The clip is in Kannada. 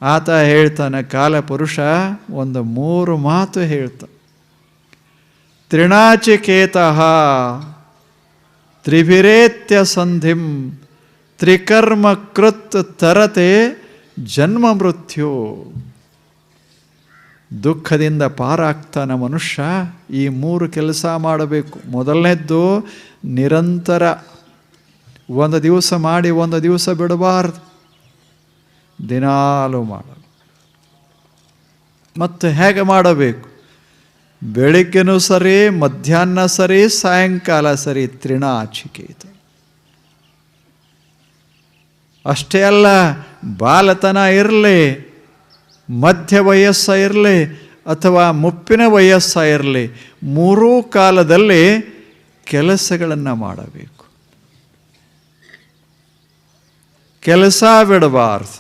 ಆತ ಹೇಳ್ತಾನೆ, ಕಾಲಪುರುಷ ಒಂದು 3 ಮಾತು ಹೇಳ್ತಾನೆ. ತ್ರಿಣಾಚಿಕೇತಃ ತ್ರಿಭಿರೇತ್ಯ ಸಂಧಿಂ ತ್ರಿಕರ್ಮ ಕೃತ್ ತರತೆ ಜನ್ಮ ಮೃತ್ಯು. ದುಃಖದಿಂದ ಪಾರಾಗ್ತಾನೆ ಮನುಷ್ಯ ಈ 3 ಕೆಲಸ ಮಾಡಬೇಕು. ಮೊದಲನೇದ್ದು ನಿರಂತರ, ಒಂದು ದಿವಸ ಮಾಡಿ ಒಂದು ದಿವಸ ಬಿಡಬಾರ್ದು, ದಿನಾಲು ಮಾಡಬೇಕು. ಮತ್ತು ಹೇಗೆ ಮಾಡಬೇಕು? ಬೆಳಿಗ್ಗೆನೂ ಸರಿ, ಮಧ್ಯಾಹ್ನ ಸರಿ, ಸಾಯಂಕಾಲ ಸರಿ. ತ್ರಿಣಾಚಿಕೇತ. ಅಷ್ಟೇ ಅಲ್ಲ, ಬಾಲತನ ಇರಲಿ, ಮಧ್ಯ ವಯಸ್ಸ ಇರಲಿ ಅಥವಾ ಮುಪ್ಪಿನ ವಯಸ್ಸ ಇರಲಿ, 3 ಕಾಲದಲ್ಲಿ ಕೆಲಸಗಳನ್ನು ಮಾಡಬೇಕು. ಕೆಲಸ ಬಿಡಬಾರ್ದು.